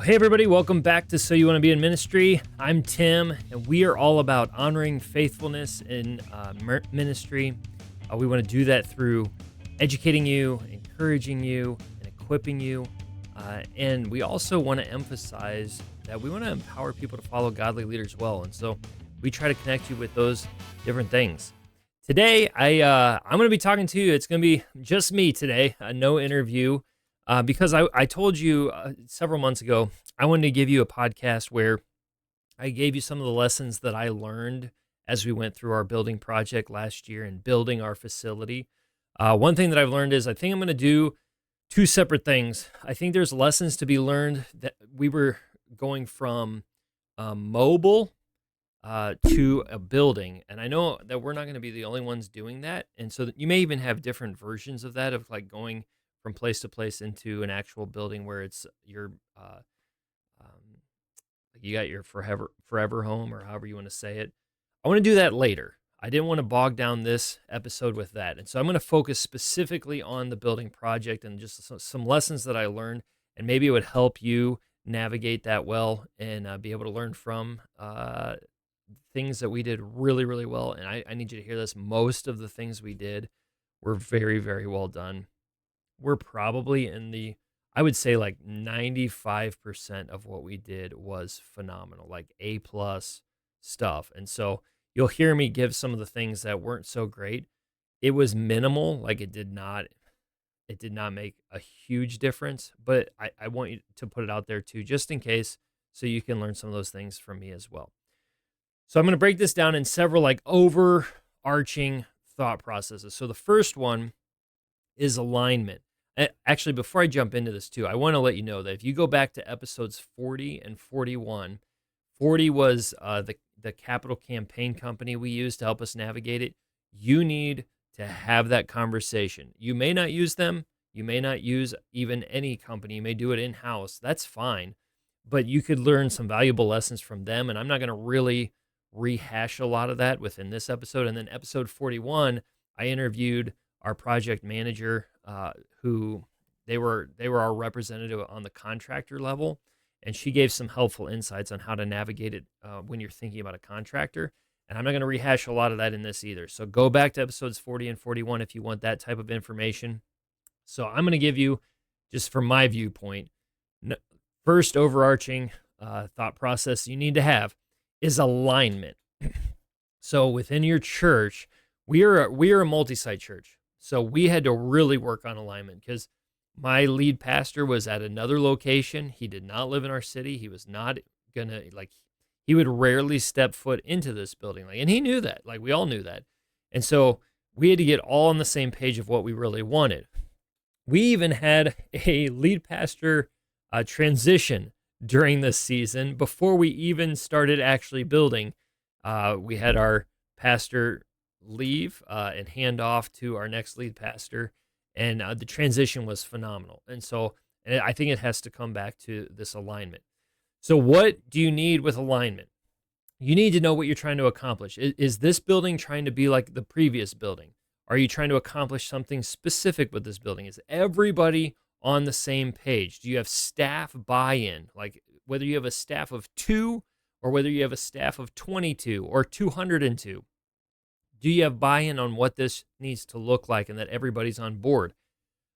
Hey everybody, welcome back to So You Want to Be in Ministry. I'm Tim, and we are all about honoring faithfulness in ministry. We want to do that through educating you, encouraging you, and equipping you. And we also want to emphasize that we want to empower people to follow godly leaders well. And so we try to connect you with those different things. Today, I'm going to be talking to you. It's going to be just me today, no interview. Because I told you several months ago, I wanted to give you a podcast where I gave you some of the lessons that I learned as we went through our building project last year and building our facility. One thing that I've learned is I think I'm going to do two separate things. I think there's lessons to be learned that we were going from mobile to a building. And I know that we're not going to be the only ones doing that. And so you may even have different versions of that, of like going from place to place into an actual building where it's your you got your forever home, or however you want to say it. I want to do that later. I didn't want to bog down this episode with that, and so I'm going to focus specifically on the building project and just some lessons that I learned, and maybe it would help you navigate that well and be able to learn from things that we did really, really well. And I need you to hear this. Most of the things we did were very, very well done. We're probably I would say like 95% of what we did was phenomenal, like A+ stuff. And so you'll hear me give some of the things that weren't so great. It was minimal, like it did not make a huge difference, but I want you to put it out there too, just in case, so you can learn some of those things from me as well. So I'm going to break this down in several like overarching thought processes. So the first one is alignment. Actually, before I jump into this too, I want to let you know that if you go back to episodes 40 and 41, 40 was the capital campaign company we used to help us navigate it. You need to have that conversation. You may not use them. You may not use even any company. You may do it in-house. That's fine. But you could learn some valuable lessons from them. And I'm not going to really rehash a lot of that within this episode. And then episode 41, I interviewed our project manager, who they were our representative on the contractor level, and she gave some helpful insights on how to navigate it when you're thinking about a contractor. And I'm not going to rehash a lot of that in this either. So go back to episodes 40 and 41 if you want that type of information. So I'm going to give you, just from my viewpoint, first overarching thought process you need to have is alignment. So within your church, we are a multi-site church. So we had to really work on alignment because my lead pastor was at another location. He did not live in our city. He was not gonna, he would rarely step foot into this building. And he knew that, we all knew that. And so we had to get all on the same page of what we really wanted. We even had a lead pastor transition during this season before we even started actually building. We had our pastor leave and hand off to our next lead pastor, and the transition was phenomenal. And I think it has to come back to this alignment. So what do you need with alignment? You need to know what you're trying to accomplish. Is this building trying to be like the previous building? Are you trying to accomplish something specific with this building? Is everybody on the same page? Do you have staff buy-in? Like whether you have a staff of 2 or whether you have a staff of 22 or 202. Do you have buy-in on what this needs to look like and that everybody's on board?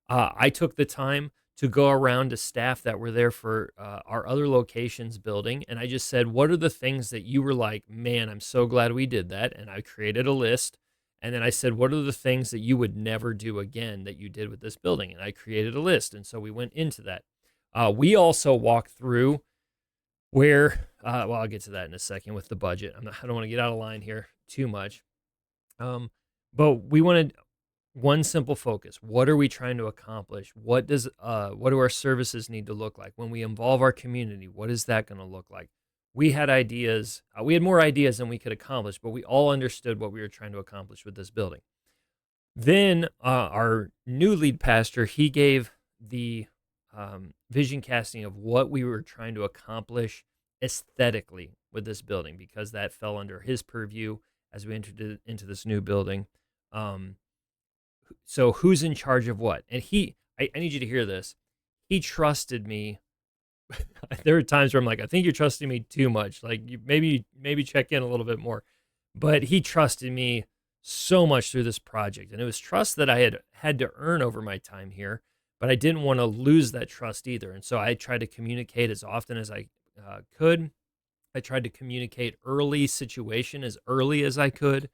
I took the time to go around to staff that were there for our other locations building, and I just said, what are the things that you were like, man, I'm so glad we did that? And I created a list, and then I said, what are the things that you would never do again that you did with this building? And I created a list, and so we went into that. We also walked through where, I'll get to that in a second with the budget. I don't want to get out of line here too much. But we wanted one simple focus. What are we trying to accomplish? What do our services need to look like? When we involve our community, what is that going to look like? We had ideas. We had more ideas than we could accomplish, but we all understood what we were trying to accomplish with this building. Then our new lead pastor, he gave the vision casting of what we were trying to accomplish aesthetically with this building, because that fell under his purview as we entered into this new building. So who's in charge of what? And I need you to hear this. He trusted me There are times where I'm like, I think you're trusting me too much. Like you maybe check in a little bit more. But he trusted me so much through this project. And it was trust that I had to earn over my time here, but I didn't want to lose that trust either. And so I tried to communicate as often as I could. I tried to communicate early situation as early as I could.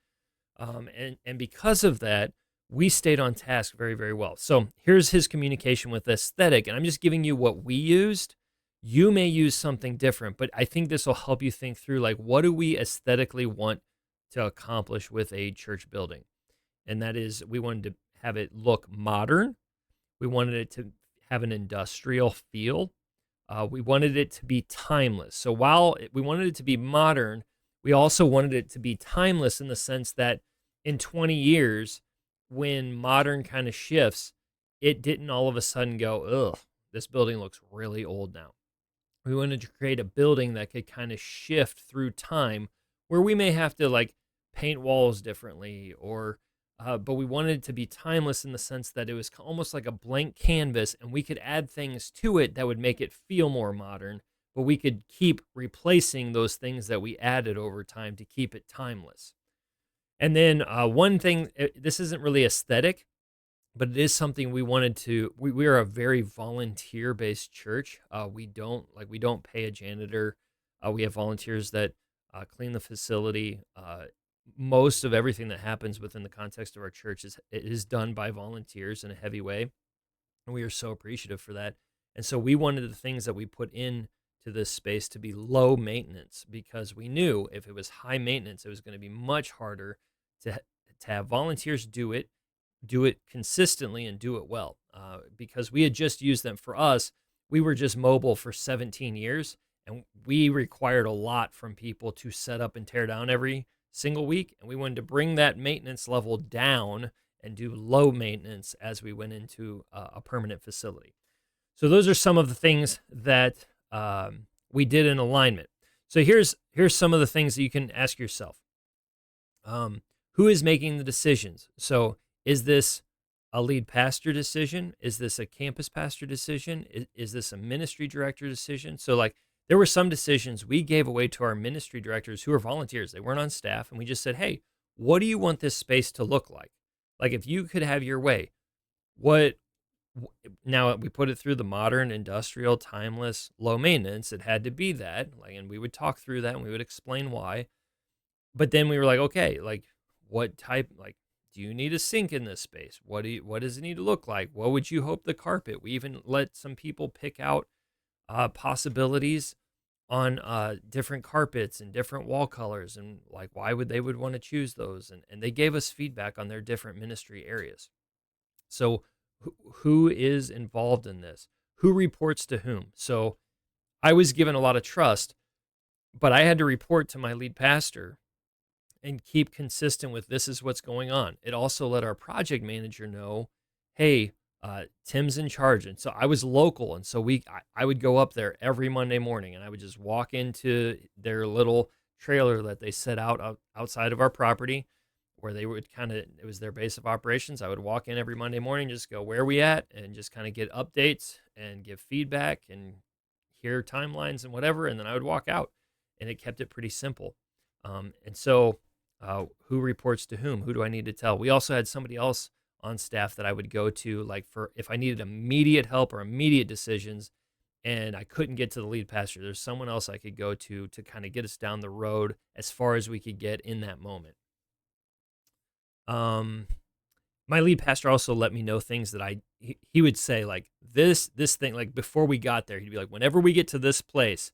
And because of that, we stayed on task very, very well. So here's his communication with aesthetic. And I'm just giving you what we used. You may use something different, but I think this will help you think through like, what do we aesthetically want to accomplish with a church building? And that is, we wanted to have it look modern. We wanted it to have an industrial feel. We wanted it to be timeless. So while we wanted it to be modern, we also wanted it to be timeless in the sense that in 20 years, when modern kind of shifts, it didn't all of a sudden go, ugh, this building looks really old now. We wanted to create a building that could kind of shift through time where we may have to like paint walls differently or but we wanted it to be timeless in the sense that it was almost like a blank canvas and we could add things to it that would make it feel more modern, but we could keep replacing those things that we added over time to keep it timeless. And then one thing, this isn't really aesthetic, but it is something we wanted to. We are a very volunteer based church. We don't pay a janitor. We have volunteers that clean the facility. Most of everything that happens within the context of our church is done by volunteers in a heavy way, and we are so appreciative for that. And so we wanted the things that we put in to this space to be low maintenance because we knew if it was high maintenance, it was going to be much harder to have volunteers do it consistently and do it well. Because we had just used them for us, we were just mobile for 17 years, and we required a lot from people to set up and tear down every single week. And we wanted to bring that maintenance level down and do low maintenance as we went into a permanent facility. So those are some of the things that we did in alignment. So here's some of the things that you can ask yourself. Who is making the decisions? So is this a lead pastor decision? Is this a campus pastor decision? Is this a ministry director decision? So like there were some decisions we gave away to our ministry directors who are volunteers. They weren't on staff. And we just said, hey, what do you want this space to look like? Like if you could have your way, now we put it through the modern, industrial, timeless, low maintenance. It had to be that, like, and we would talk through that and we would explain why. But then we were like, okay, like what type, like, do you need a sink in this space? What does it need to look like? What would you hope the carpet? We even let some people pick out possibilities on different carpets and different wall colors and like why would want to choose those. And they gave us feedback on their different ministry areas. So who is involved in this? Who reports to whom? So I was given a lot of trust, but I had to report to my lead pastor and keep consistent with this is what's going on. It also let our project manager know, hey, Tim's in charge. And so I was local. And so I would go up there every Monday morning and I would just walk into their little trailer that they set outside of our property where they would it was their base of operations. I would walk in every Monday morning, just go, where are we at? And just kind of get updates and give feedback and hear timelines and whatever. And then I would walk out and it kept it pretty simple. And so who reports to whom? Who do I need to tell? We also had somebody else on staff that I would go to, like for if I needed immediate help or immediate decisions and I couldn't get to the lead pastor, there's someone else I could go to kind of get us down the road as far as we could get in that moment. My lead pastor also let me know things that he would say like this thing, like before we got there, he'd be like, whenever we get to this place,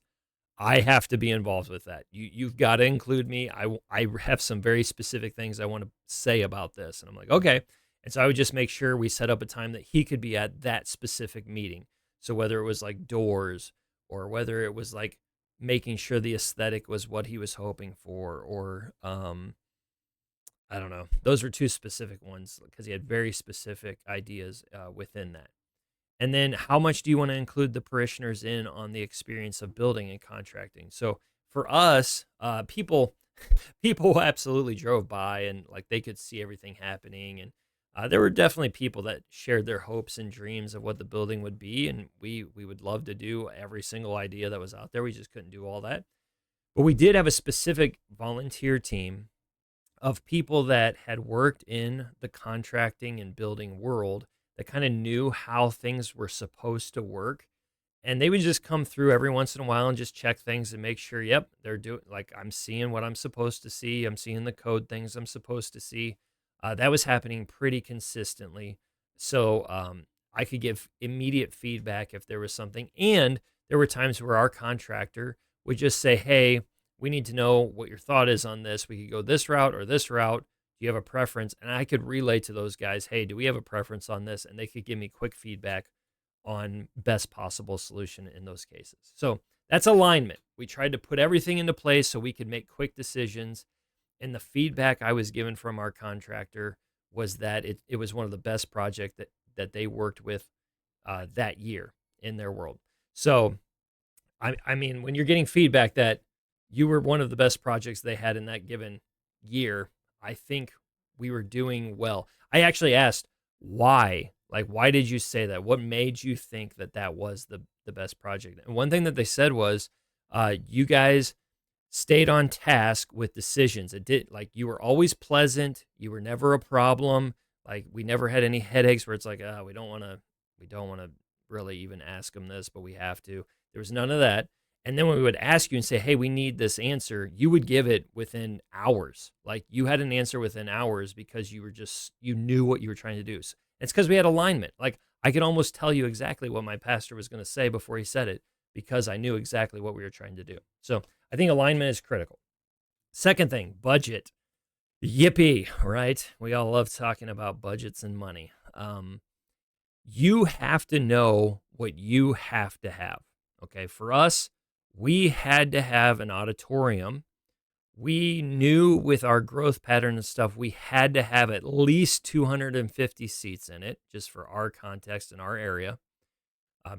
I have to be involved with that. You've got to include me. I have some very specific things I want to say about this. And I'm like, okay. And so I would just make sure we set up a time that he could be at that specific meeting. So whether it was like doors or whether it was like making sure the aesthetic was what he was hoping for, or I don't know. Those were two specific ones because he had very specific ideas within that. And then how much do you want to include the parishioners in on the experience of building and contracting? So for us, people absolutely drove by and like they could see everything happening. And There were definitely people that shared their hopes and dreams of what the building would be, and we would love to do every single idea that was out there. We just couldn't do all that. But we did have a specific volunteer team of people that had worked in the contracting and building world that kind of knew how things were supposed to work. And they would just come through every once in a while and just check things and make sure, yep, they're doing, like, I'm seeing what I'm supposed to see. I'm seeing the code things I'm supposed to see. That was happening pretty consistently. So I could give immediate feedback if there was something. And there were times where our contractor would just say, hey, we need to know what your thought is on this. We could go this route or this route. Do you have a preference? And I could relay to those guys, hey, do we have a preference on this? And they could give me quick feedback on best possible solution in those cases. So that's alignment. We tried to put everything into place so we could make quick decisions. And the feedback I was given from our contractor was that it was one of the best projects that they worked with that year in their world. So I mean, when you're getting feedback that you were one of the best projects they had in that given year, I think we were doing well. I actually asked why, like, why did you say that? What made you think that that was the best project? And one thing that they said was, you guys stayed on task with decisions. It did, like, you were always pleasant. You were never a problem. Like, we never had any headaches where it's like, we don't want to really even ask them this, but we have to. There was none of that. And then when we would ask you and say, hey, we need this answer, you would give it within hours. Like, you had an answer within hours because you knew what you were trying to do. So it's because we had alignment. Like, I could almost tell you exactly what my pastor was going to say before he said it because I knew exactly what we were trying to do. So I think alignment is critical. Second thing, budget. Yippee, right? We all love talking about budgets and money. You have to know what you have to have. Okay. For us, we had to have an auditorium. We knew with our growth pattern and stuff, we had to have at least 250 seats in it, just for our context in our area,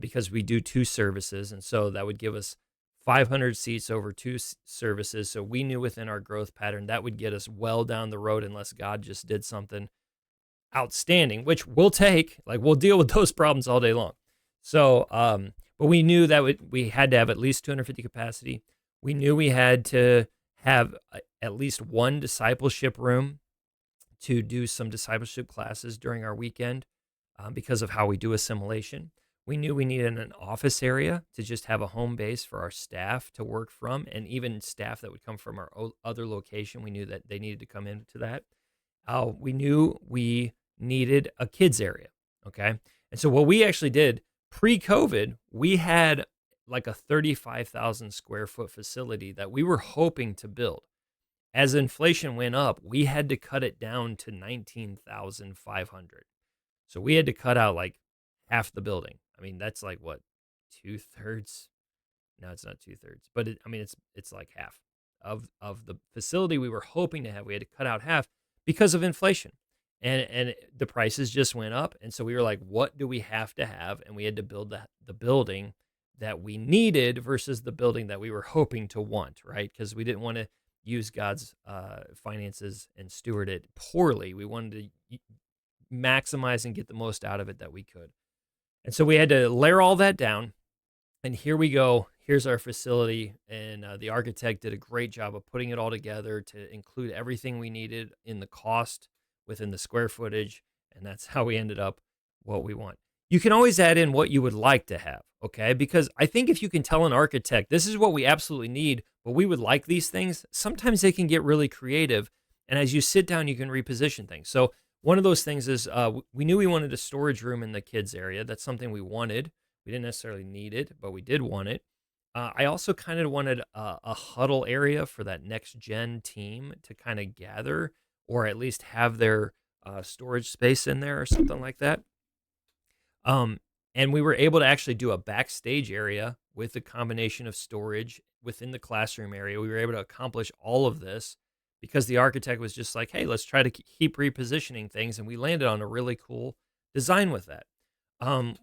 because we do two services. And so that would give us 500 seats over two services. So we knew within our growth pattern that would get us well down the road unless God just did something outstanding, which we'll take. Like, we'll deal with those problems all day long. So, but we knew that we had to have at least 250 capacity. We knew we had to have at least one discipleship room to do some discipleship classes during our weekend because of how we do assimilation. We knew we needed an office area to just have a home base for our staff to work from, and even staff that would come from our other location. We knew that they needed to come into that. We knew we needed a kids area. Okay. And so what we actually did pre-COVID, we had like a 35,000 square foot facility that we were hoping to build. As inflation went up, we had to cut it down to 19,500. So we had to cut out like half the building. I mean, that's like what, 2/3? No, it's not 2/3, but it's like half of the facility we were hoping to have. We had to cut out half because of inflation, and the prices just went up. And so we were like, what do we have to have? And we had to build the building that we needed versus the building that we were hoping to want, right? Because we didn't want to use God's finances and steward it poorly. We wanted to maximize and get the most out of it that we could. And so we had to layer all that down. And here we go. Here's our facility. And the architect did a great job of putting it all together to include everything we needed in the cost within the square footage. And that's how we ended up what we want. You can always add in what you would like to have, okay? Because I think if you can tell an architect, this is what we absolutely need, but we would like these things, sometimes they can get really creative. And as you sit down, you can reposition things. So one of those things is we knew we wanted a storage room in the kids area. That's something we wanted. We didn't necessarily need it, but we did want it. I also kind of wanted a huddle area for that next gen team to kind of gather, or at least have their storage space in there or something like that. And we were able to actually do a backstage area with a combination of storage within the classroom area. We were able to accomplish all of this because the architect was just like, hey, let's try to keep repositioning things. And we landed on a really cool design with that.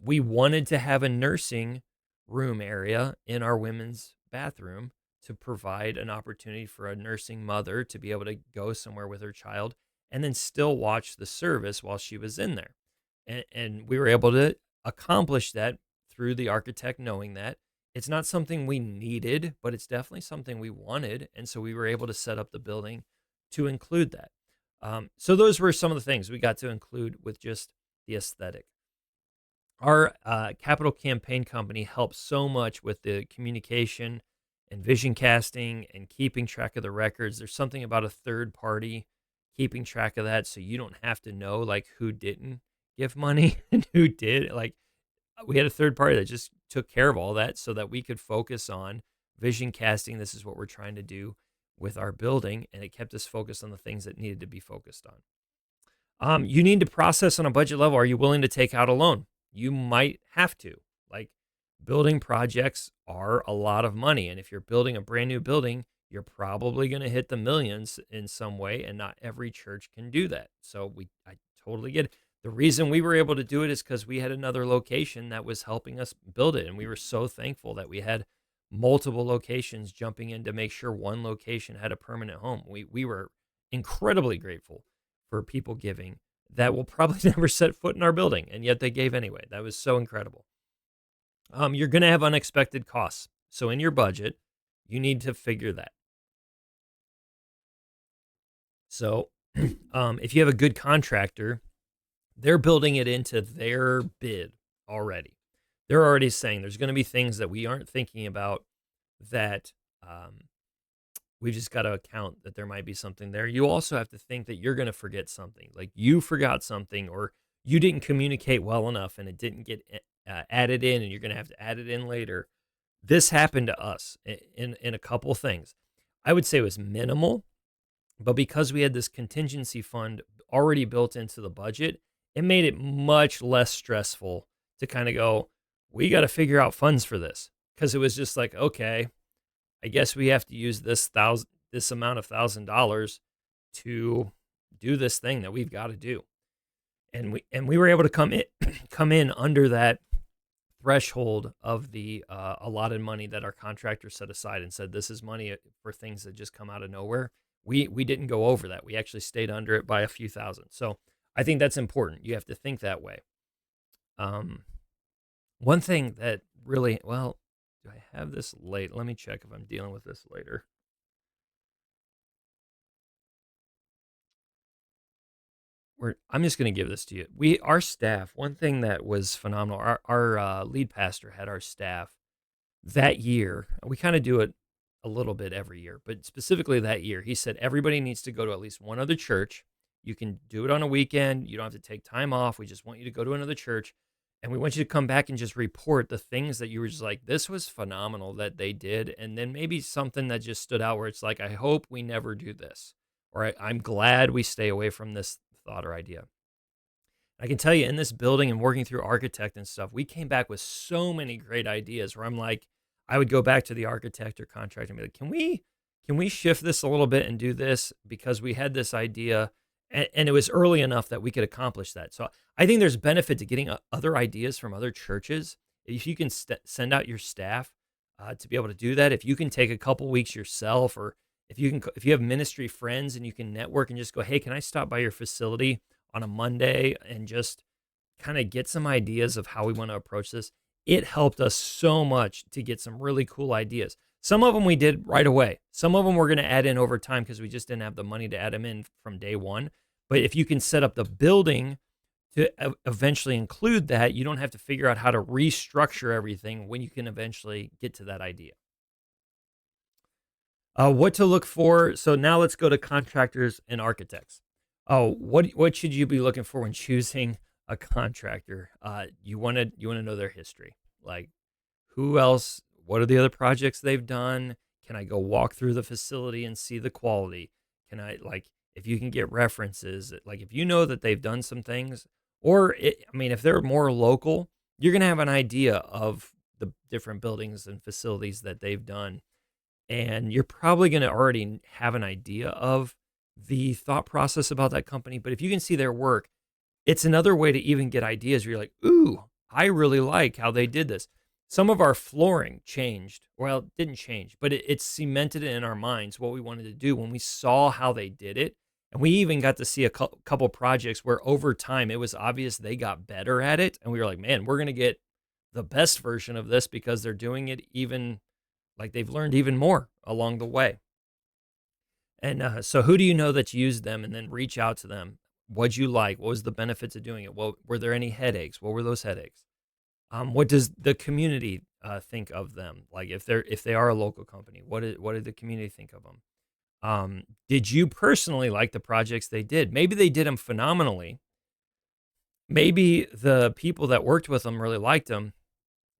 We wanted to have a nursing room area in our women's bathroom to provide an opportunity for a nursing mother to be able to go somewhere with her child and then still watch the service while she was in there. And we were able to accomplish that through the architect knowing that. It's not something we needed, but it's definitely something we wanted. And so we were able to set up the building to include that. So those were some of the things we got to include with just the aesthetic. Our capital campaign company helps so much with the communication and vision casting and keeping track of the records. There's something about a third party keeping track of that, so you don't have to know like who didn't give money and who did. Like we had a third party that just took care of all that so that we could focus on vision casting. This is what we're trying to do with our building, and it kept us focused on the things that needed to be focused on. You need to process on a budget level. Are you willing to take out a loan? You might have to. Like building projects are a lot of money. And if you're building a brand new building, you're probably going to hit the millions in some way. And not every church can do that. So I totally get it. The reason we were able to do it is because we had another location that was helping us build it. And we were so thankful that we had multiple locations jumping in to make sure one location had a permanent home. We were incredibly grateful for people giving that will probably never set foot in our building, and yet they gave anyway. That was so incredible. You're going to have unexpected costs. So in your budget, you need to figure that. So if you have a good contractor, they're building it into their bid already. They're already saying there's going to be things that we aren't thinking about that we've just got to account that there might be something there. You also have to think that you're going to forget something. Like you forgot something or you didn't communicate well enough and it didn't get added in and you're going to have to add it in later. This happened to us in a couple things. I would say it was minimal, but because we had this contingency fund already built into the budget, it made it much less stressful to kind of go, we got to figure out funds for this. Because it was just like, okay, I guess we have to use this amount of $1,000 to do this thing that we've got to do. And we were able to come in under that threshold of the allotted money that our contractor set aside and said, this is money for things that just come out of nowhere. We didn't go over that. We actually stayed under it by a few thousand. So I think that's important. You have to think that way. One thing that really, well, do I have this late? Let me check if I'm dealing with this later. I'm just going to give this to you. Our staff, one thing that was phenomenal, our lead pastor had our staff that year. We kind of do it a little bit every year, but specifically that year, he said everybody needs to go to at least one other church. You can do it on a weekend. You don't have to take time off. We just want you to go to another church. And we want you to come back and just report the things that you were just like, this was phenomenal that they did. And then maybe something that just stood out where it's like, I hope we never do this. Or I'm glad we stay away from this thought or idea. I can tell you in this building and working through architect and stuff, we came back with so many great ideas where I'm like, I would go back to the architect or contractor and be like, can we shift this a little bit and do this? Because we had this idea and it was early enough that we could accomplish that. So I think there's benefit to getting other ideas from other churches. If you can send out your staff to be able to do that, if you can take a couple weeks yourself, or if you have ministry friends and you can network and just go, hey, can I stop by your facility on a Monday and just kind of get some ideas of how we want to approach this? It helped us so much to get some really cool ideas. Some of them we did right away. Some of them we're going to add in over time because we just didn't have the money to add them in from day one. But if you can set up the building to eventually include that, you don't have to figure out how to restructure everything when you can eventually get to that idea. What to look for. So now let's go to contractors and architects. What should you be looking for when choosing a contractor? You want to know their history. Like who else, what are the other projects they've done? Can I go walk through the facility and see the quality? Can I, like, if you can get references, like if you know that they've done some things, or if they're more local, you're going to have an idea of the different buildings and facilities that they've done. And you're probably going to already have an idea of the thought process about that company. But if you can see their work, it's another way to even get ideas where you're like, ooh, I really like how they did this. Some of our flooring changed. Well, it didn't change, but it cemented it in our minds what we wanted to do when we saw how they did it. And we even got to see a couple projects where over time it was obvious they got better at it. And we were like, man, we're going to get the best version of this because they're doing it even like they've learned even more along the way. And so, who do you know that's used them, and then reach out to them? What'd you like? What was the benefits of doing it? Well, were there any headaches? What were those headaches? What does the community think of them? Like if they are a local company, what did the community think of them? Did you personally like the projects they did? Maybe they did them phenomenally. Maybe the people that worked with them really liked them.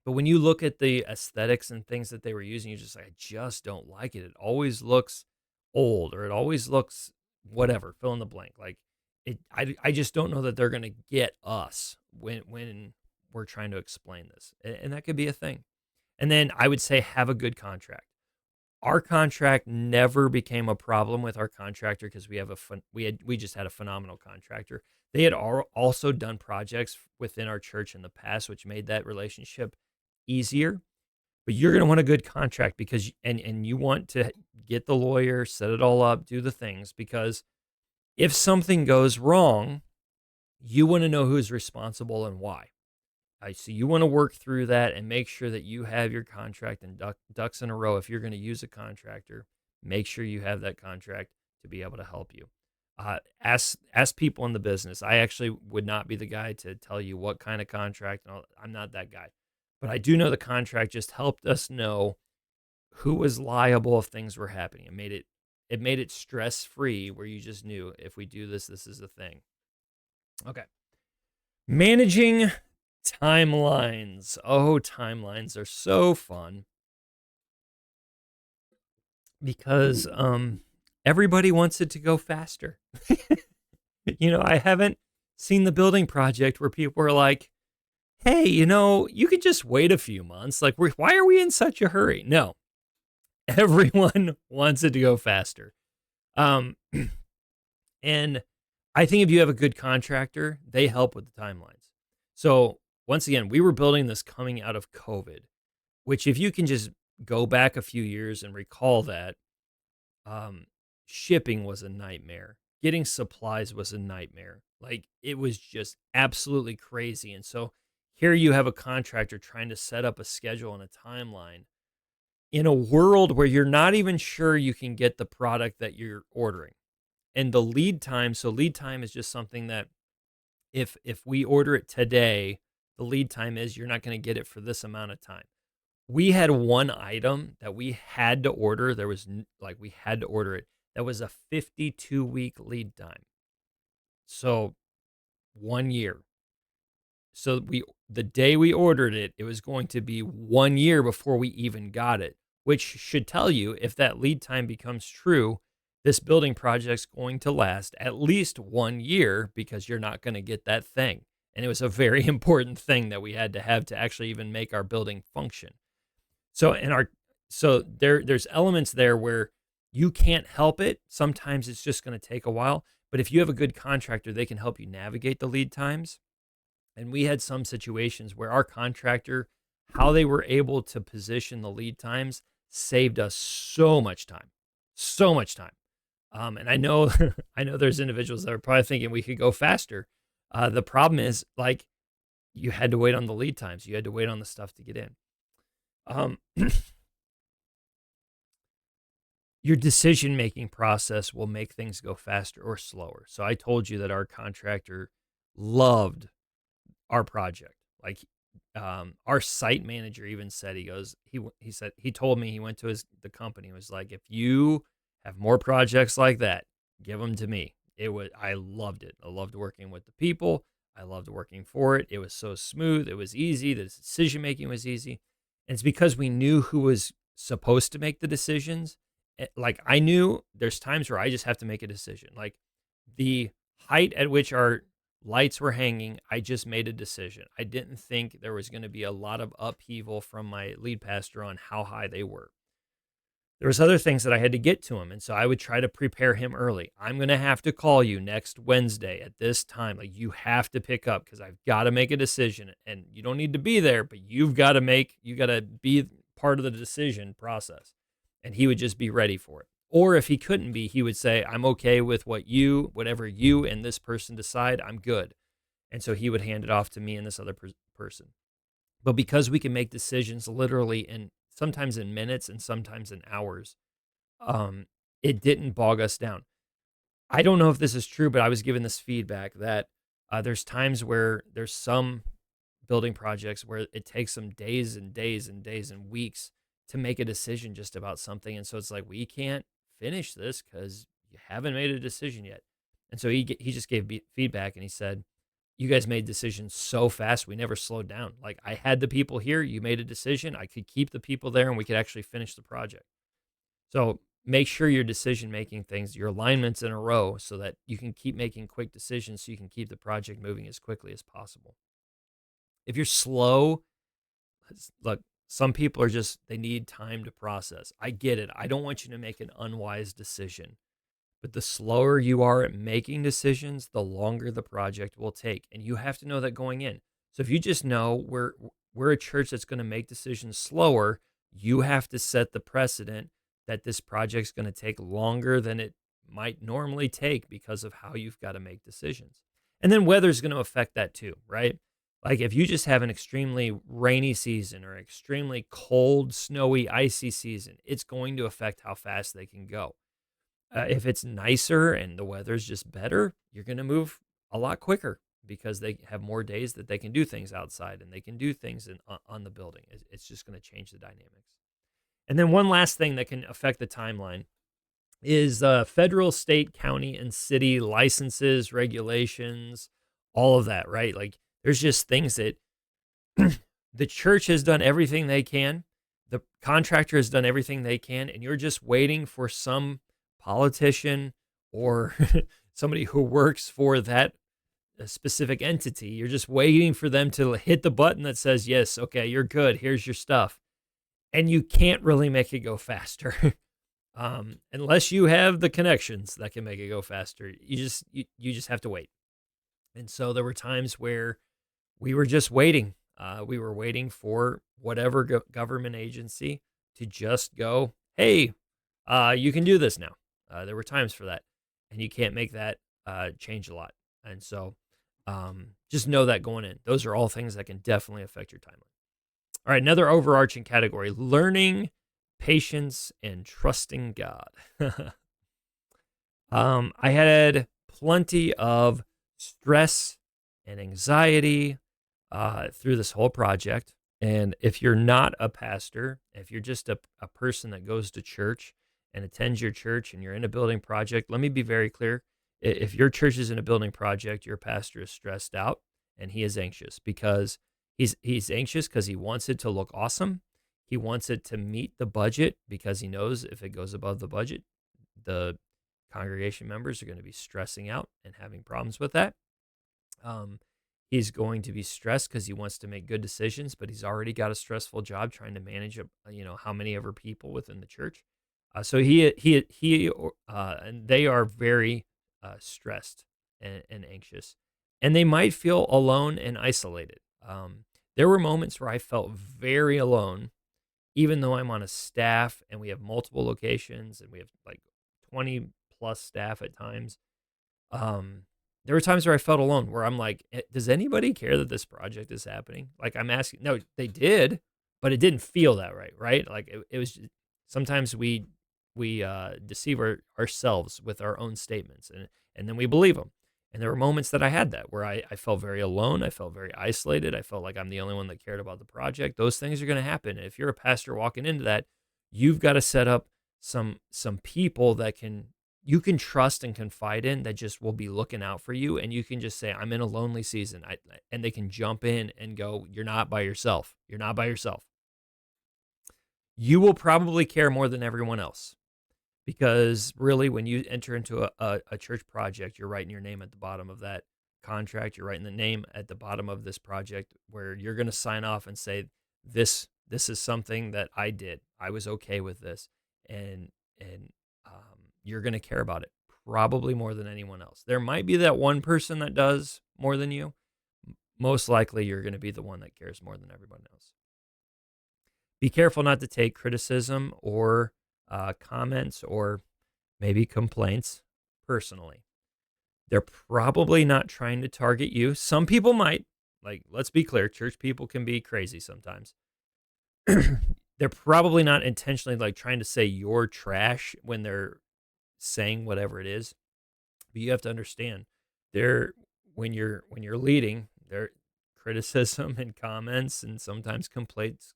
But when you look at the aesthetics and things that they were using, you're just like, I just don't like it. It always looks old, or it always looks whatever, fill in the blank. Like I just don't know that they're going to get us when we're trying to explain this. And that could be a thing. And then I would say have a good contract. Our contract never became a problem with our contractor because we just had a phenomenal contractor. They had also done projects within our church in the past, which made that relationship easier. But you're going to want a good contract because and you want to get the lawyer, set it all up, do the things, because if something goes wrong, you want to know who's responsible and why. So you want to work through that and make sure that you have your contract and ducks in a row. If you're going to use a contractor, make sure you have that contract to be able to help you. Ask people in the business. I actually would not be the guy to tell you what kind of contract. I'm not that guy. But I do know the contract just helped us know who was liable if things were happening. It made it stress-free where you just knew if we do this, this is a thing. Okay. Managing timelines. Oh, timelines are so fun because everybody wants it to go faster. I haven't seen the building project where people are like, hey, you could just wait a few months. Like, why are we in such a hurry? No, everyone wants it to go faster. And I think if you have a good contractor, they help with the timelines. So once again, we were building this coming out of COVID, which if you can just go back a few years and recall that, shipping was a nightmare. Getting supplies was a nightmare. Like, it was just absolutely crazy. And so here you have a contractor trying to set up a schedule and a timeline in a world where you're not even sure you can get the product that you're ordering. And the lead time, so lead time is just something that if we order it today, the lead time is you're not going to get it for this amount of time. We had one item that we had to order. We had to order it. That was a 52-week lead time. So 1 year. So the day we ordered it, it was going to be 1 year before we even got it, which should tell you if that lead time becomes true, this building project's going to last at least 1 year because you're not going to get that thing. And it was a very important thing that we had to have to actually even make our building function. So there's elements there where you can't help it. Sometimes it's just going to take a while. But if you have a good contractor, they can help you navigate the lead times. And we had some situations where our contractor, how they were able to position the lead times saved us so much time, so much time. And I know, I know there's individuals that are probably thinking we could go faster. The problem is, like, you had to wait on the lead times. You had to wait on the stuff to get in. Your decision-making process will make things go faster or slower. So I told you that our contractor loved our project. Like, our site manager even said, he told me he went to the company and was like, if you have more projects like that, give them to me. I loved it. I loved working with the people. I loved working for it. It was so smooth. It was easy. The decision-making was easy. And it's because we knew who was supposed to make the decisions. Like, I knew there's times where I just have to make a decision. Like, the height at which our lights were hanging, I just made a decision. I didn't think there was going to be a lot of upheaval from my lead pastor on how high they were. There was other things that I had to get to him, and so I would try to prepare him early. I'm going to have to call you next Wednesday at this time. Like, you have to pick up because I've got to make a decision, and you don't need to be there, but you got to be part of the decision process. And he would just be ready for it. Or if he couldn't be, he would say, I'm okay with whatever you and this person decide, I'm good. And so he would hand it off to me and this other person. But because we can make decisions literally sometimes in minutes and sometimes in hours, um, it didn't bog us down. I don't know if this is true, but I was given this feedback that there's times where there's some building projects where it takes them days and days and days and weeks to make a decision just about something. And so it's like, we can't finish this because you haven't made a decision yet. And so he just gave feedback and he said, you guys made decisions so fast, we never slowed down. Like, I had the people here, you made a decision, I could keep the people there, and we could actually finish the project. So make sure your decision-making things, your alignment's in a row so that you can keep making quick decisions so you can keep the project moving as quickly as possible. If you're slow, look, some people they need time to process. I get it. I don't want you to make an unwise decision. But the slower you are at making decisions, the longer the project will take. And you have to know that going in. So if you just know we're a church that's going to make decisions slower, you have to set the precedent that this project's going to take longer than it might normally take because of how you've got to make decisions. And then weather's going to affect that too, right? Like, if you just have an extremely rainy season or extremely cold, snowy, icy season, it's going to affect how fast they can go. If it's nicer and the weather's just better, you're going to move a lot quicker because they have more days that they can do things outside and they can do things on the building. It's just going to change the dynamics. And then one last thing that can affect the timeline is federal, state, county, and city licenses, regulations, all of that, right? Like, there's just things that the church has done everything they can. The contractor has done everything they can, and you're just waiting for some politician or somebody who works for that specific entity. You're just waiting for them to hit the button that says, yes, okay, you're good. Here's your stuff. And you can't really make it go faster. Unless you have the connections that can make it go faster. You just have to wait. And so there were times where we were just waiting. We were waiting for whatever government agency to just go, hey, you can do this now. There were times for that, and you can't make that change a lot. And so just know that going in. Those are all things that can definitely affect your timeline. All right, another overarching category, learning, patience, and trusting God. I had plenty of stress and anxiety through this whole project. And if you're not a pastor, if you're just a person that goes to church and attends your church and you're in a building project, let me be very clear. If your church is in a building project, your pastor is stressed out and he is anxious because he's anxious because he wants it to look awesome. He wants it to meet the budget because he knows if it goes above the budget, the congregation members are going to be stressing out and having problems with that. He's going to be stressed because he wants to make good decisions, but he's already got a stressful job trying to manage, how many ever people within the church. So and they are very stressed and anxious, and they might feel alone and isolated. There were moments where I felt very alone, even though I'm on a staff and we have multiple locations and we have like 20 plus staff at times. There were times where I felt alone, where I'm like, does anybody care that this project is happening? Like, I'm asking, no, they did, but it didn't feel that right? Like, it was just, sometimes we deceive ourselves with our own statements, and then we believe them. And there were moments that I had that, where I felt very alone. I felt very isolated. I felt like I'm the only one that cared about the project. Those things are going to happen. And if you're a pastor walking into that, you've got to set up some people that you can trust and confide in, that just will be looking out for you. And you can just say, I'm in a lonely season. And they can jump in and go, you're not by yourself. You're not by yourself. You will probably care more than everyone else, because really, when you enter into a church project, you're writing your name at the bottom of that contract. You're writing the name at the bottom of this project, where you're going to sign off and say, this is something that I did. I was okay with this. And you're going to care about it probably more than anyone else. There might be that one person that does more than you. Most likely, you're going to be the one that cares more than everyone else. Be careful not to take criticism or comments or maybe complaints personally. They're probably not trying to target you. Some people might. Like, let's be clear, church people can be crazy sometimes. They're probably not intentionally like trying to say you're trash when they're saying whatever it is. But you have to understand, they're when you're leading, their criticism and comments and sometimes complaints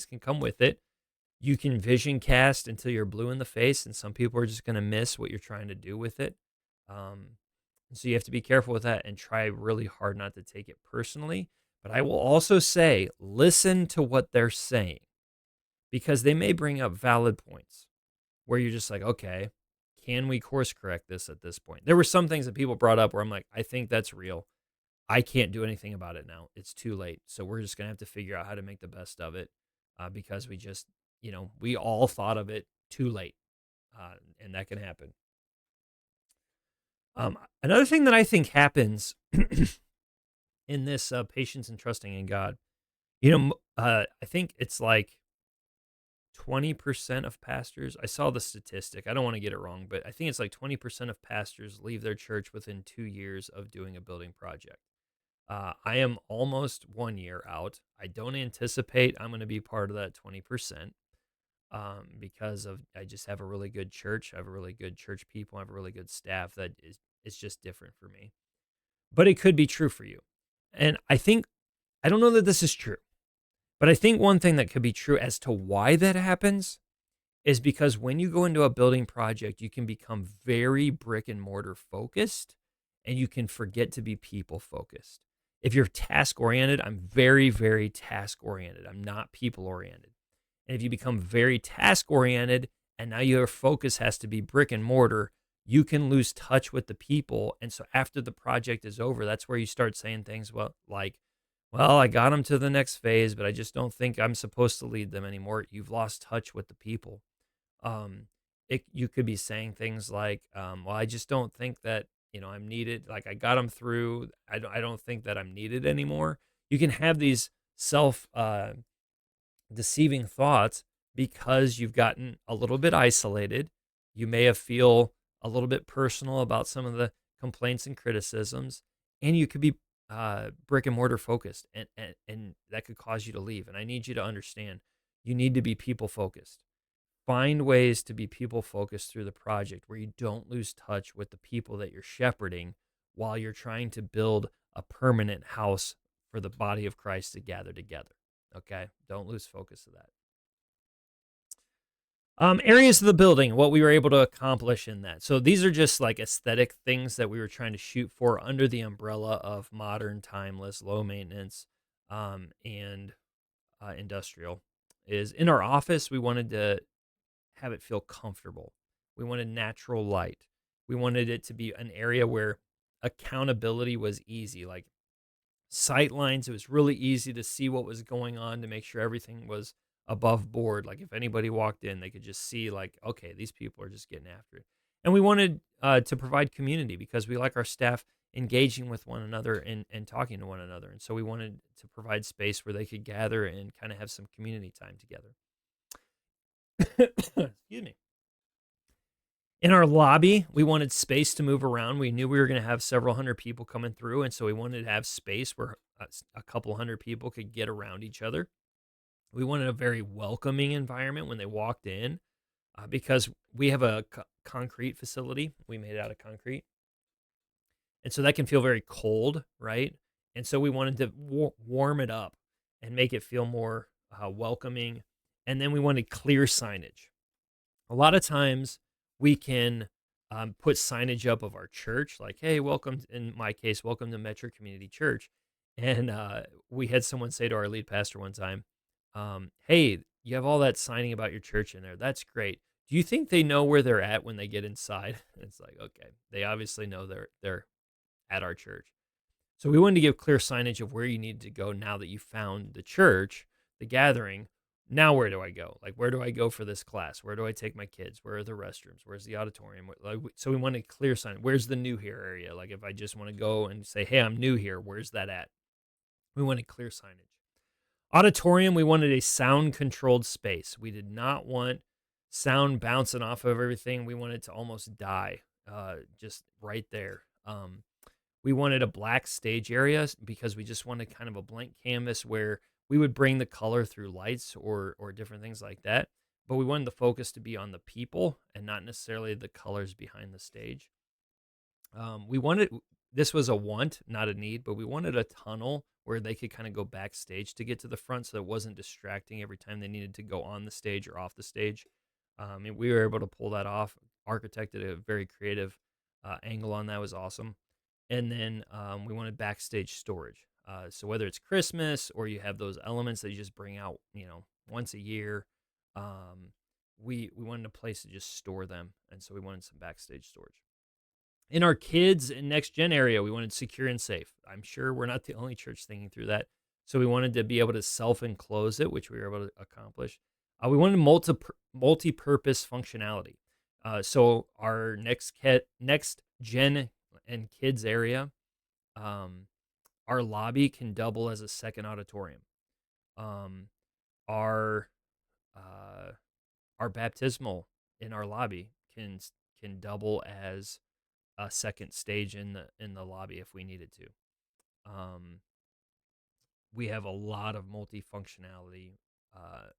can come with it. You can vision cast until you're blue in the face, and some people are just going to miss what you're trying to do with it. Um, so you have to be careful with that and try really hard not to take it personally. But I will also say, listen to what they're saying because they may bring up valid points where you're just like, okay, can we course correct this at this point? There were some things that people brought up where I'm like, I think that's real. I can't do anything about it now. It's too late. So we're just going to have to figure out how to make the best of it because we just, we all thought of it too late. And that can happen. Another thing that I think happens in this patience and trusting in God, I think it's like 20% of pastors, I saw the statistic. I don't want to get it wrong, but I think it's like 20% of pastors leave their church within 2 years of doing a building project. I am almost 1 year out. I don't anticipate I'm going to be part of that 20% because I just have a really good church. I have a really good church people. I have a really good staff that is it's just different for me. But it could be true for you. And I don't know that this is true, but I think one thing that could be true as to why that happens is because when you go into a building project, you can become very brick and mortar focused and you can forget to be people focused. If you're task oriented, I'm very, very task oriented. I'm not people oriented. And if you become very task oriented and now your focus has to be brick and mortar, you can lose touch with the people. And so after the project is over, that's where you start saying things well, I got them to the next phase, but I just don't think I'm supposed to lead them anymore. You've lost touch with the people. Um, you could be saying things like, well, I just don't think that, I'm needed. Like I got them through. I don't think that I'm needed anymore. You can have these self deceiving thoughts because you've gotten a little bit isolated. You may have feel a little bit personal about some of the complaints and criticisms, and you could be brick and mortar focused, and that could cause you to leave. And I need you to understand, you need to be people focused. Find ways to be people focused through the project where you don't lose touch with the people that you're shepherding while you're trying to build a permanent house for the body of Christ to gather together. Okay? Don't lose focus of that. Areas of the building, what we were able to accomplish in that. So these are just like aesthetic things that we were trying to shoot for under the umbrella of modern, timeless, low maintenance, and industrial. Is in our office, we wanted to have it feel comfortable. We wanted natural light. We wanted it to be an area where accountability was easy, like sight lines. It was really easy to see what was going on to make sure everything was above board. Like if anybody walked in, they could just see like, okay, these people are just getting after it. And we wanted to provide community because we like our staff engaging with one another and talking to one another. And so we wanted to provide space where they could gather and kind of have some community time together. Excuse me. In our lobby, we wanted space to move around. We knew we were going to have several hundred people coming through, and so we wanted to have space where a couple hundred people could get around each other. We wanted a very welcoming environment when they walked in because we have a concrete facility. We made it out of concrete. And so that can feel very cold, right? And so we wanted to warm it up and make it feel more welcoming. And then we wanted clear signage. A lot of times we can put signage up of our church, like, hey, welcome, in my case, welcome to Metro Community Church. And we had someone say to our lead pastor one time, hey, you have all that signing about your church in there. That's great. Do you think they know where they're at when they get inside? It's like, okay, they obviously know they're at our church. So we wanted to give clear signage of where you need to go now that you found the church, the gathering. Now where do I go? Like, where do I go for this class? Where do I take my kids? Where are the restrooms? Where's the auditorium? So we wanted clear sign. Where's the new here area? Like if I just want to go and say, hey, I'm new here, where's that at? We wanted clear signage. Auditorium, we wanted a sound controlled space. We did not want sound bouncing off of everything. We wanted to almost die, just right there. We wanted a black stage area because we just wanted kind of a blank canvas where we would bring the color through lights or different things like that. But we wanted the focus to be on the people and not necessarily the colors behind the stage. We wanted this was a want, not a need, but we wanted a tunnel where they could kind of go backstage to get to the front, so it wasn't distracting every time they needed to go on the stage or off the stage. And we were able to pull that off. Architected a very creative angle on that, was awesome. And then we wanted backstage storage. So whether it's Christmas or you have those elements that you just bring out, once a year, we wanted a place to just store them, and so we wanted some backstage storage. In our kids and next gen area, we wanted secure and safe. I'm sure we're not the only church thinking through that. So we wanted to be able to self-enclose it, which we were able to accomplish. We wanted multi-purpose functionality. So our next gen and kids area, our lobby can double as a second auditorium. Um, our our baptismal in our lobby can double as a second stage in the lobby if we needed to. Um, we have a lot of multifunctionality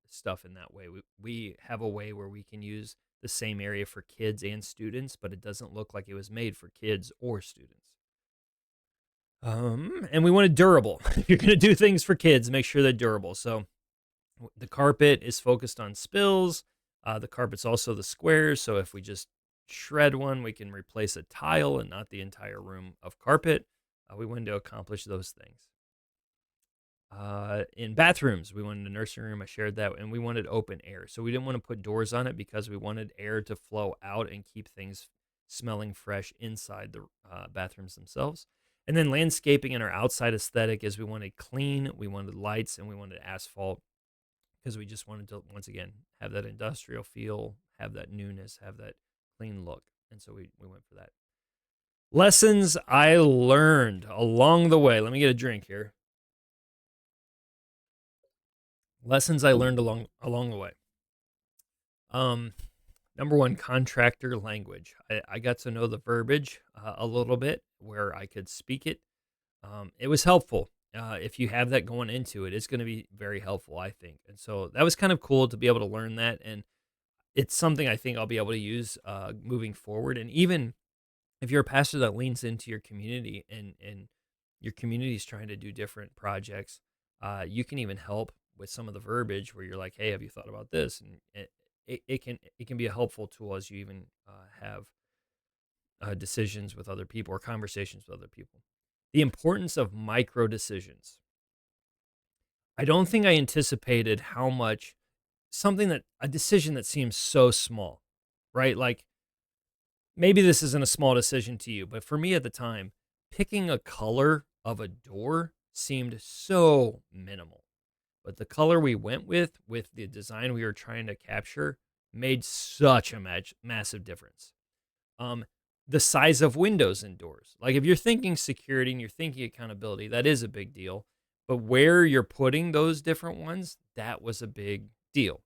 stuff in that way. We have a way where we can use the same area for kids and students, but it doesn't look like it was made for kids or students. And we want it durable. If you're going to do things for kids, make sure they're durable. So the carpet is focused on spills. The carpet's also the squares. So if we just shred one, we can replace a tile and not the entire room of carpet. We wanted to accomplish those things. In bathrooms, we wanted a nursing room. I shared that, and we wanted open air. So we didn't want to put doors on it because we wanted air to flow out and keep things smelling fresh inside the bathrooms themselves. And then landscaping and our outside aesthetic is we wanted clean, we wanted lights, and we wanted asphalt because we just wanted to, once again, have that industrial feel, have that newness, have that clean look. And so we went for that. Lessons I learned along the way. Let me get a drink here. Lessons I learned along the way. Number one, contractor language. I got to know the verbiage a little bit where I could speak it. It was helpful. If you have that going into it, it's going to be very helpful, I think. And so that was kind of cool to be able to learn that. And it's something I think I'll be able to use moving forward. And even if you're a pastor that leans into your community and your community is trying to do different projects, you can even help with some of the verbiage where you're like, hey, have you thought about this? And it can be a helpful tool as you even have decisions with other people or conversations with other people. The importance of micro decisions. I don't think I anticipated how much a decision that seems so small, right? Like maybe this isn't a small decision to you, but for me at the time, picking a color of a door seemed so minimal. But the color we went with the design we were trying to capture, made such a massive difference. The size of windows and doors. Like if you're thinking security and you're thinking accountability, that is a big deal. But where you're putting those different ones, that was a big deal.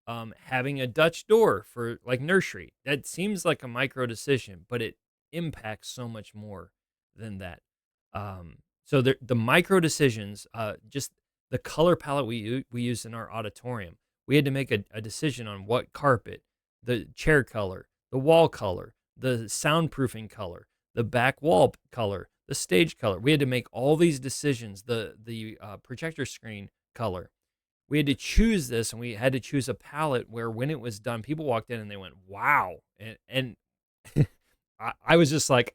Having a Dutch door for like nursery, that seems like a micro decision, but it impacts so much more than that. So the micro decisions, just the color palette we used in our auditorium, we had to make a decision on what carpet, the chair color, the wall color, the soundproofing color, the back wall color, the stage color. We had to make all these decisions, the projector screen color. We had to choose this, and we had to choose a palette where when it was done, people walked in and they went, wow. And I was just like,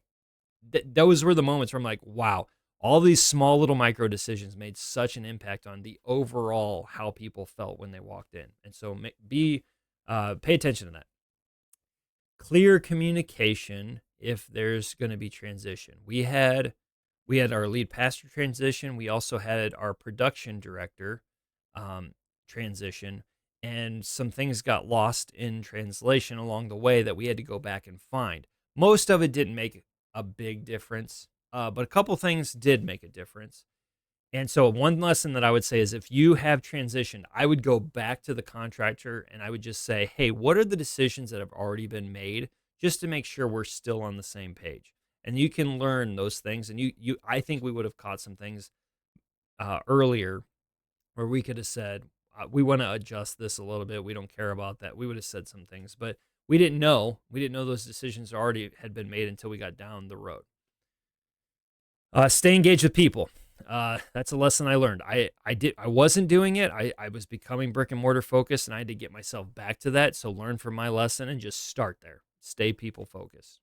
those were the moments where I'm like, wow, all these small little micro decisions made such an impact on the overall how people felt when they walked in. And so pay attention to that. Clear communication if there's going to be transition. We had our lead pastor transition. We also had our production director transition, and some things got lost in translation along the way that we had to go back and find. Most of it didn't make a big difference, but a couple things did make a difference. And so one lesson that I would say is if you have transitioned, I would go back to the contractor and I would just say, "Hey, what are the decisions that have already been made just to make sure we're still on the same page?" And you can learn those things, and I think we would have caught some things earlier where we could have said, "We want to adjust this a little bit. We don't care about that." We would have said some things, but we didn't know. We didn't know those decisions already had been made until we got down the road. Stay engaged with people. That's a lesson I learned. I wasn't doing it. I was becoming brick and mortar focused, and I had to get myself back to that. So learn from my lesson and just start there. Stay people focused.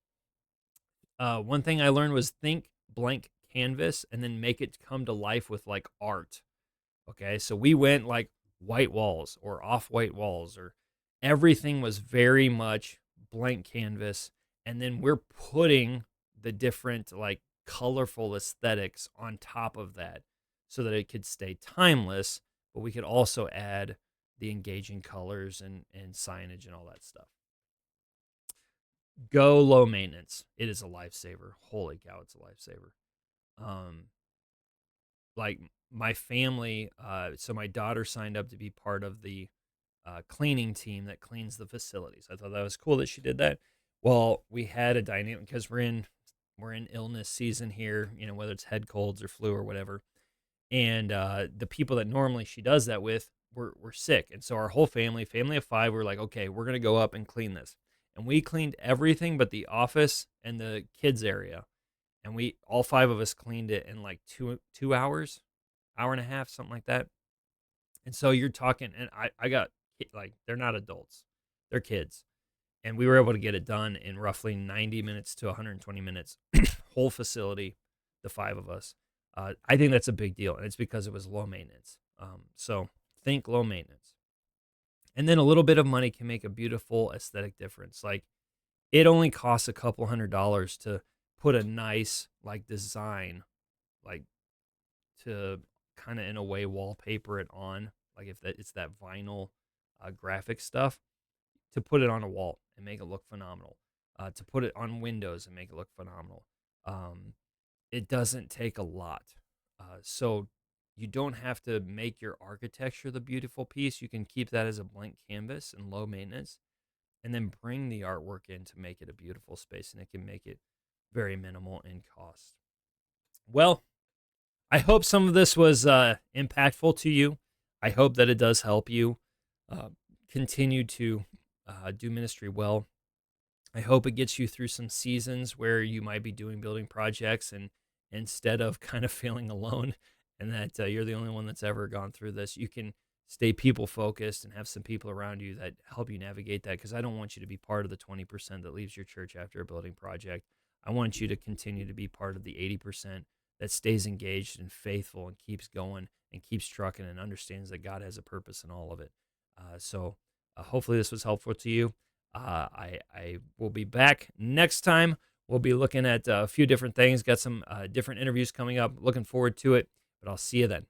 One thing I learned was think blank canvas and then make it come to life with like art. Okay, so we went like white walls or off white walls, or everything was very much blank canvas. And then we're putting the different like colorful aesthetics on top of that so that it could stay timeless, but we could also add the engaging colors and signage and all that stuff. Go low maintenance. It is a lifesaver. Holy cow, it's a lifesaver. Um, like my family, so my daughter signed up to be part of the cleaning team that cleans the facilities. I thought that was cool that she did that. Well, we had a dynamic because we're in illness season here, whether it's head colds or flu or whatever. And the people that normally she does that with were sick, and so our whole family of five, were like, okay, we're gonna go up and clean this. And we cleaned everything but the office and the kids area, and we all five of us cleaned it in like 2 hours, hour and a half, something like that. And so you're talking, and I got like, they're not adults, they're kids, and we were able to get it done in roughly 90 minutes to 120 minutes, whole facility, the five of us. I think that's a big deal, and it's because it was low maintenance. So think low maintenance, and then a little bit of money can make a beautiful aesthetic difference. Like, it only costs a couple $100s to put a nice like design, like, to kind of in a way wallpaper it on, like if it's that vinyl graphic stuff, to put it on a wall and make it look phenomenal, to put it on windows and make it look phenomenal. Um, it doesn't take a lot. So you don't have to make your architecture the beautiful piece. You can keep that as a blank canvas and low maintenance, and then bring the artwork in to make it a beautiful space, and it can make it very minimal in cost. Well, I hope some of this was impactful to you. I hope that it does help you uh, continue to do ministry well. I hope it gets you through some seasons where you might be doing building projects, and instead of kind of feeling alone and that you're the only one that's ever gone through this, you can stay people focused and have some people around you that help you navigate that. Because I don't want you to be part of the 20% that leaves your church after a building project. I want you to continue to be part of the 80% that stays engaged and faithful and keeps going and keeps trucking and understands that God has a purpose in all of it. So hopefully this was helpful to you. I will be back next time. We'll be looking at a few different things. Got some different interviews coming up. Looking forward to it, but I'll see you then.